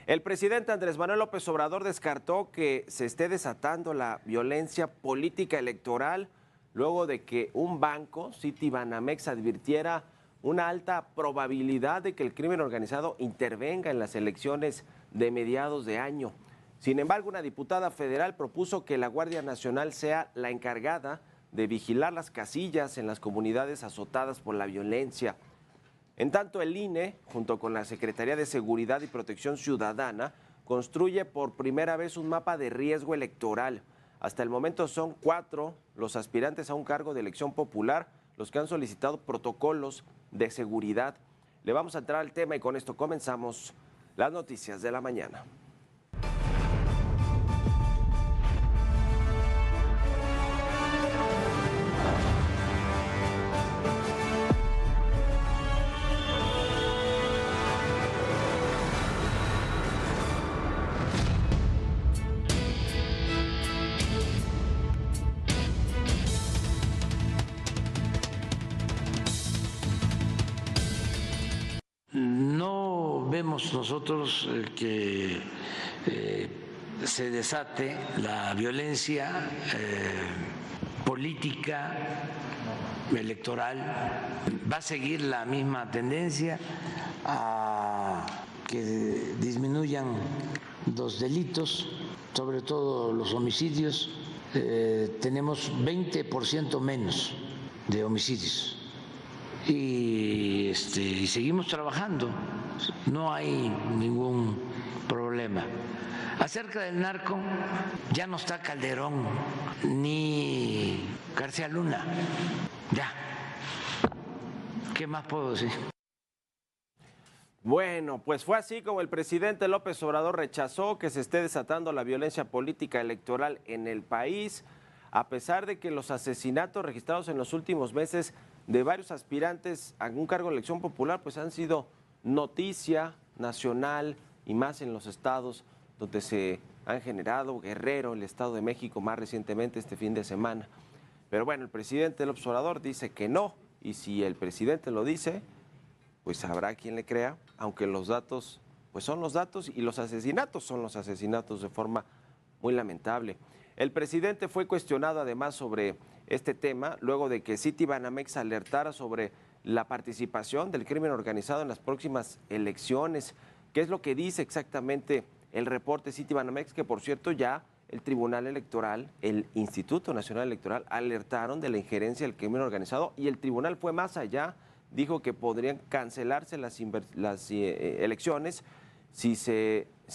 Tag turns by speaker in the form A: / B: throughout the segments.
A: El presidente Andrés Manuel López Obrador descartó que se esté desatando la violencia política electoral luego de que un banco, Citibanamex, advirtiera una alta probabilidad de que el crimen organizado intervenga en las elecciones de mediados de año. Sin embargo, una diputada federal propuso que la Guardia Nacional sea la encargada de vigilar las casillas en las comunidades azotadas por la violencia. En tanto, el INE, junto con la Secretaría de Seguridad y Protección Ciudadana, construye por primera vez un mapa de riesgo electoral. Hasta el momento son 4 los aspirantes a un cargo de elección popular los que han solicitado protocolos de seguridad. Le vamos a entrar al tema y con esto comenzamos las noticias de la mañana.
B: No vemos nosotros que se desate la violencia política, electoral. Va a seguir la misma tendencia a que disminuyan los delitos, sobre todo los homicidios. Tenemos 20% menos de homicidios. Y seguimos trabajando, no hay ningún problema. Acerca del narco, ya no está Calderón ni García Luna, ya. ¿Qué más puedo decir?
A: Bueno, pues fue así como el presidente López Obrador rechazó que se esté desatando la violencia política electoral en el país, a pesar de que los asesinatos registrados en los últimos meses de varios aspirantes a un cargo de elección popular pues han sido noticia nacional y más en los estados donde se han generado, Guerrero, el Estado de México más recientemente este fin de semana. Pero bueno, el presidente López Obrador dice que no, y si el presidente lo dice, pues habrá quien le crea, aunque los datos pues son los datos y los asesinatos son los asesinatos de forma muy lamentable. El presidente fue cuestionado además sobre este tema luego de que Citibanamex alertara sobre la participación del crimen organizado en las próximas elecciones. ¿Qué es lo que dice exactamente el reporte Citibanamex? Que por cierto ya el Tribunal Electoral, el Instituto Nacional Electoral alertaron de la injerencia del crimen organizado y el tribunal fue más allá, dijo que podrían cancelarse las elecciones si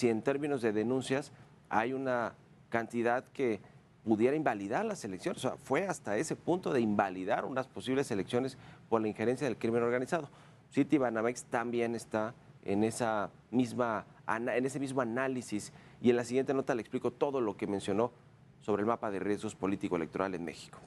A: en términos de denuncias hay una cantidad que pudiera invalidar las elecciones. O sea, fue hasta ese punto de invalidar unas posibles elecciones por la injerencia del crimen organizado. Citibanamex también está en ese mismo análisis y en la siguiente nota le explico todo lo que mencionó sobre el mapa de riesgos político-electoral en México.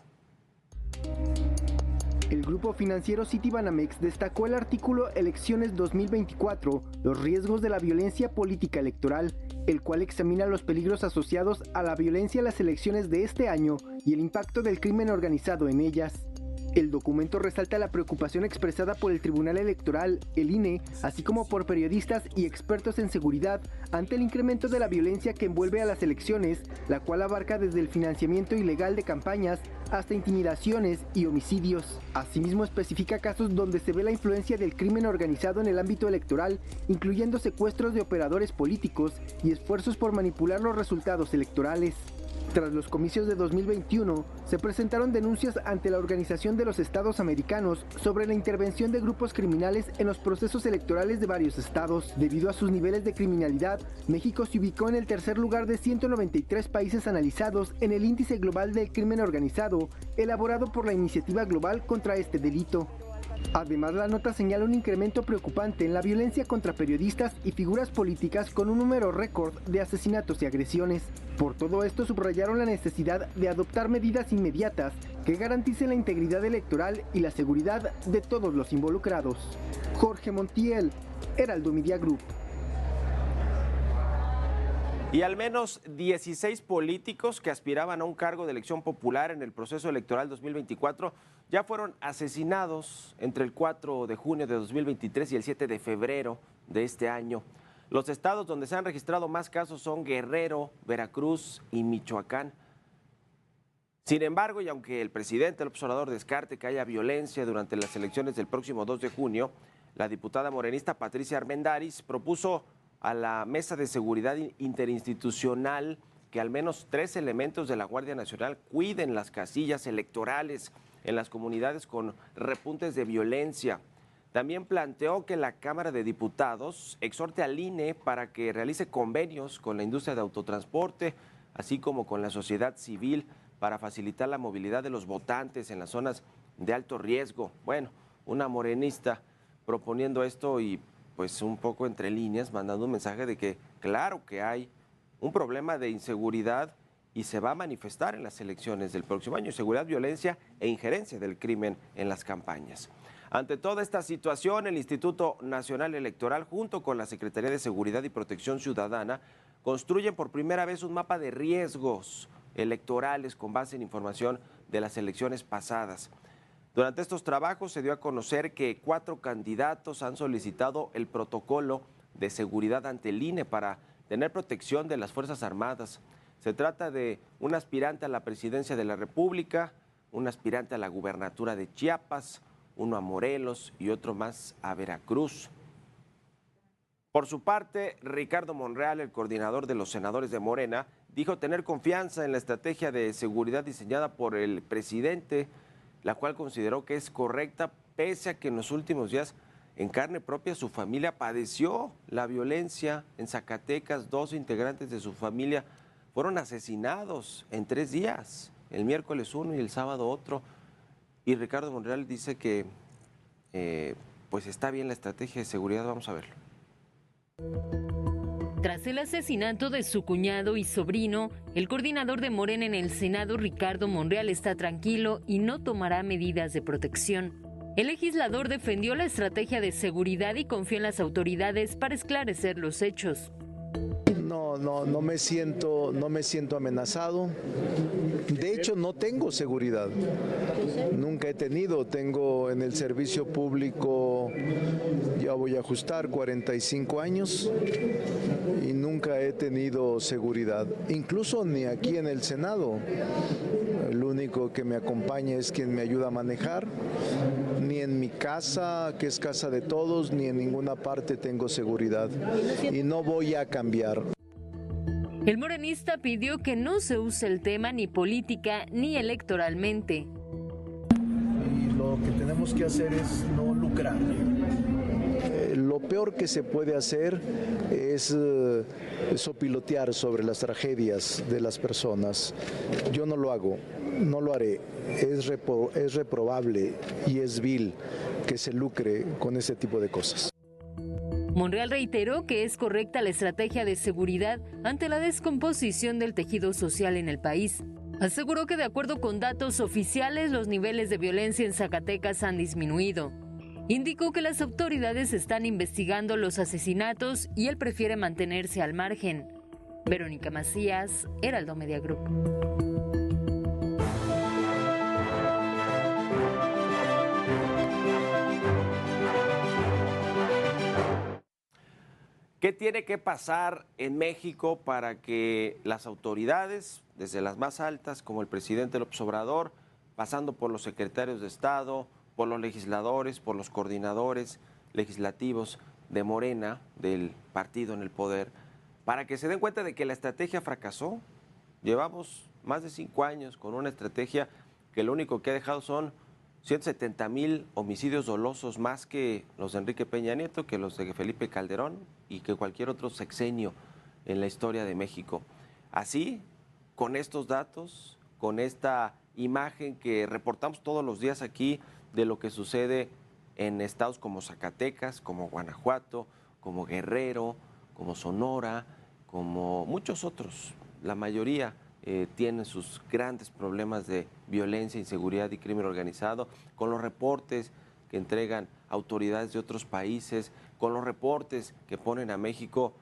C: El grupo financiero Citibanamex destacó el artículo Elecciones 2024, los riesgos de la violencia política electoral, el cual examina los peligros asociados a la violencia en las elecciones de este año y el impacto del crimen organizado en ellas. El documento resalta la preocupación expresada por el Tribunal Electoral, el INE, así como por periodistas y expertos en seguridad ante el incremento de la violencia que envuelve a las elecciones, la cual abarca desde el financiamiento ilegal de campañas hasta intimidaciones y homicidios. Asimismo, especifica casos donde se ve la influencia del crimen organizado en el ámbito electoral, incluyendo secuestros de operadores políticos y esfuerzos por manipular los resultados electorales. Tras los comicios de 2021, se presentaron denuncias ante la Organización de los Estados Americanos sobre la intervención de grupos criminales en los procesos electorales de varios estados. Debido a sus niveles de criminalidad, México se ubicó en el tercer lugar de 193 países analizados en el Índice Global del Crimen Organizado, elaborado por la Iniciativa Global contra este delito. Además, la nota señala un incremento preocupante en la violencia contra periodistas y figuras políticas con un número récord de asesinatos y agresiones. Por todo esto, subrayaron la necesidad de adoptar medidas inmediatas que garanticen la integridad electoral y la seguridad de todos los involucrados. Jorge Montiel, Heraldo Media Group.
A: Y al menos 16 políticos que aspiraban a un cargo de elección popular en el proceso electoral 2024 ya fueron asesinados entre el 4 de junio de 2023 y el 7 de febrero de este año. Los estados donde se han registrado más casos son Guerrero, Veracruz y Michoacán. Sin embargo, y aunque el presidente López Obrador descarte que haya violencia durante las elecciones del próximo 2 de junio, la diputada morenista Patricia Armendáriz propuso a la Mesa de Seguridad Interinstitucional que al menos 3 elementos de la Guardia Nacional cuiden las casillas electorales en las comunidades con repuntes de violencia. También planteó que la Cámara de Diputados exhorte al INE para que realice convenios con la industria de autotransporte, así como con la sociedad civil para facilitar la movilidad de los votantes en las zonas de alto riesgo. Bueno, una morenista proponiendo esto y pues un poco entre líneas, mandando un mensaje de que claro que hay un problema de inseguridad y se va a manifestar en las elecciones del próximo año, inseguridad, violencia e injerencia del crimen en las campañas. Ante toda esta situación, el Instituto Nacional Electoral, junto con la Secretaría de Seguridad y Protección Ciudadana, construyen por primera vez un mapa de riesgos electorales con base en información de las elecciones pasadas. Durante estos trabajos se dio a conocer que 4 candidatos han solicitado el protocolo de seguridad ante el INE para tener protección de las Fuerzas Armadas. Se trata de un aspirante a la presidencia de la República, un aspirante a la gubernatura de Chiapas, uno a Morelos y otro más a Veracruz. Por su parte, Ricardo Monreal, el coordinador de los senadores de Morena, dijo tener confianza en la estrategia de seguridad diseñada por el presidente, la cual consideró que es correcta, pese a que en los últimos días en carne propia su familia padeció la violencia. En Zacatecas, 2 integrantes de su familia fueron asesinados en 3 días, el miércoles uno y el sábado otro. Y Ricardo Monreal dice que pues está bien la estrategia de seguridad. Vamos a verlo.
D: Tras el asesinato de su cuñado y sobrino, el coordinador de Morena en el Senado, Ricardo Monreal, está tranquilo y no tomará medidas de protección. El legislador defendió la estrategia de seguridad y confió en las autoridades para esclarecer los hechos.
E: No me siento amenazado. De hecho, no tengo seguridad. Nunca he tenido. Tengo en el servicio público, ya voy a ajustar 45 años y nunca he tenido seguridad. Incluso ni aquí en el Senado. El único que me acompaña es quien me ayuda a manejar. Ni en mi casa, que es casa de todos, ni en ninguna parte tengo seguridad. Y no voy a cambiar.
D: El morenista pidió que no se use el tema ni política ni electoralmente.
E: Y lo que tenemos que hacer es no lucrar. Lo peor que se puede hacer es sopilotear sobre las tragedias de las personas. Yo no lo hago, no lo haré. Es reprobable y es vil que se lucre con ese tipo de cosas.
D: Monreal reiteró que es correcta la estrategia de seguridad ante la descomposición del tejido social en el país. Aseguró que de acuerdo con datos oficiales, los niveles de violencia en Zacatecas han disminuido. Indicó que las autoridades están investigando los asesinatos y él prefiere mantenerse al margen. Verónica Macías, Heraldo Media Group.
A: ¿Qué tiene que pasar en México para que las autoridades, desde las más altas, como el presidente López Obrador, pasando por los secretarios de Estado, por los legisladores, por los coordinadores legislativos de Morena, del partido en el poder, para que se den cuenta de que la estrategia fracasó? Llevamos más de 5 años con una estrategia que lo único que ha dejado son 170,000 homicidios dolosos, más que los de Enrique Peña Nieto, que los de Felipe Calderón y que cualquier otro sexenio en la historia de México. Así, con estos datos, con esta imagen que reportamos todos los días aquí de lo que sucede en estados como Zacatecas, como Guanajuato, como Guerrero, como Sonora, como muchos otros, la mayoría tienen sus grandes problemas de violencia, inseguridad y crimen organizado, con los reportes que entregan autoridades de otros países, con los reportes que ponen a México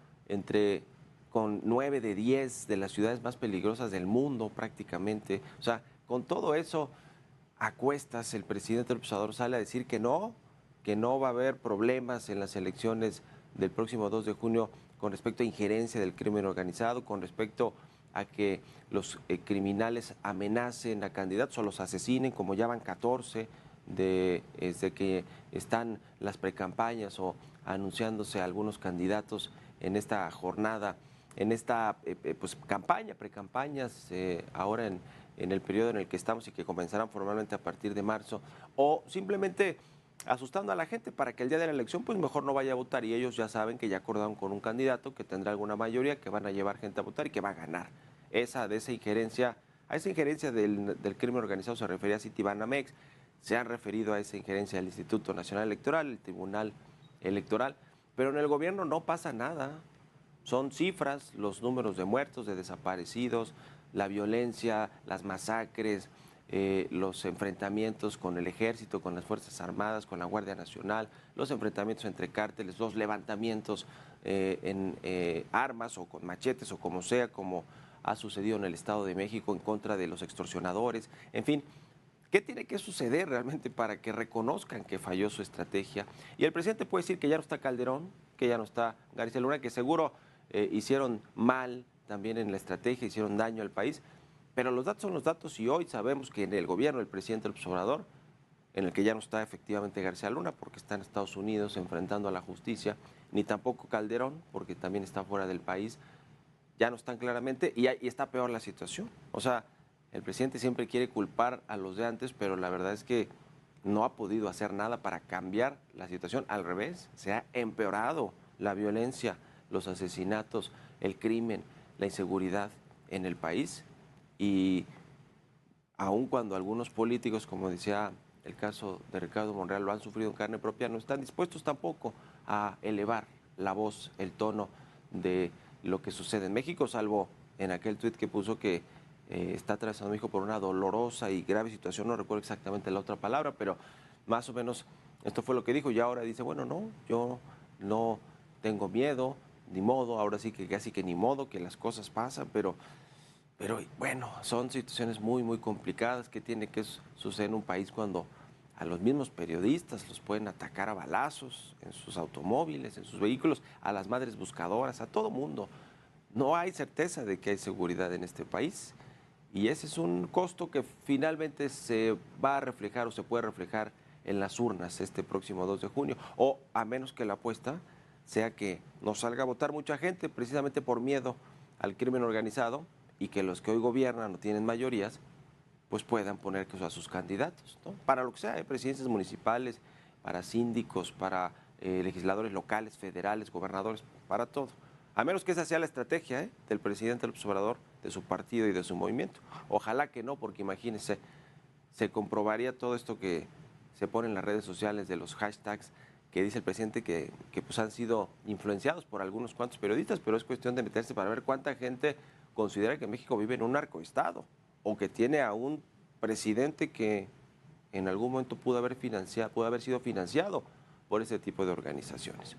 A: con 9 de 10 de las ciudades más peligrosas del mundo prácticamente. O sea, con todo eso a cuestas, el presidente López Obrador sale a decir que no va a haber problemas en las elecciones del próximo 2 de junio con respecto a injerencia del crimen organizado, con respecto a que los criminales amenacen a candidatos o los asesinen, como ya van 14 desde que están las precampañas o anunciándose algunos candidatos en esta jornada, en esta pues campaña, precampañas, ahora en el periodo en el que estamos y que comenzarán formalmente a partir de marzo, o simplemente asustando a la gente para que el día de la elección pues mejor no vaya a votar, y ellos ya saben que ya acordaron con un candidato que tendrá alguna mayoría, que van a llevar gente a votar y que va a ganar. A esa injerencia del crimen organizado se refería a Citibanamex, se han referido a esa injerencia del Instituto Nacional Electoral, el Tribunal Electoral, pero en el gobierno no pasa nada. Son cifras, los números de muertos, de desaparecidos, la violencia, las masacres, los enfrentamientos con el ejército, con las Fuerzas Armadas, con la Guardia Nacional, los enfrentamientos entre cárteles, los levantamientos en armas o con machetes o como sea, como ha sucedido en el Estado de México en contra de los extorsionadores. En fin, ¿qué tiene que suceder realmente para que reconozcan que falló su estrategia? Y el presidente puede decir que ya no está Calderón, que ya no está García Luna, que seguro hicieron mal también en la estrategia, hicieron daño al país, pero los datos son los datos y hoy sabemos que en el gobierno del presidente López Obrador, en el que ya no está efectivamente García Luna porque está en Estados Unidos enfrentando a la justicia, ni tampoco Calderón porque también está fuera del país, ya no están claramente y está peor la situación. O sea, el presidente siempre quiere culpar a los de antes, pero la verdad es que no ha podido hacer nada para cambiar la situación. Al revés, se ha empeorado la violencia, los asesinatos, el crimen, la inseguridad en el país. Y aun cuando algunos políticos, como decía el caso de Ricardo Monreal, lo han sufrido en carne propia, no están dispuestos tampoco a elevar la voz, el tono de lo que sucede en México, salvo en aquel tuit que puso que está atravesando México por una dolorosa y grave situación, no recuerdo exactamente la otra palabra, pero más o menos esto fue lo que dijo, y ahora dice, bueno, no, yo no tengo miedo, ni modo, ahora sí que casi que ni modo, que las cosas pasan, pero bueno, son situaciones muy, muy complicadas que tiene que suceder en un país cuando a los mismos periodistas los pueden atacar a balazos en sus automóviles, en sus vehículos, a las madres buscadoras, a todo mundo. No hay certeza de que hay seguridad en este país y ese es un costo que finalmente se va a reflejar o se puede reflejar en las urnas este próximo 2 de junio, o a menos que la apuesta sea que no salga a votar mucha gente precisamente por miedo al crimen organizado y que los que hoy gobiernan no tienen mayorías, pues puedan poner a sus candidatos, ¿no? Para lo que sea, presidencias municipales, para síndicos, para legisladores locales, federales, gobernadores, para todo. A menos que esa sea la estrategia del presidente López Obrador, de su partido y de su movimiento. Ojalá que no, porque imagínense, se comprobaría todo esto que se pone en las redes sociales de los hashtags que dice el presidente que pues han sido influenciados por algunos cuantos periodistas, pero es cuestión de meterse para ver cuánta gente considera que México vive en un narcoestado o que tiene a un presidente que en algún momento pudo haber sido financiado por ese tipo de organizaciones.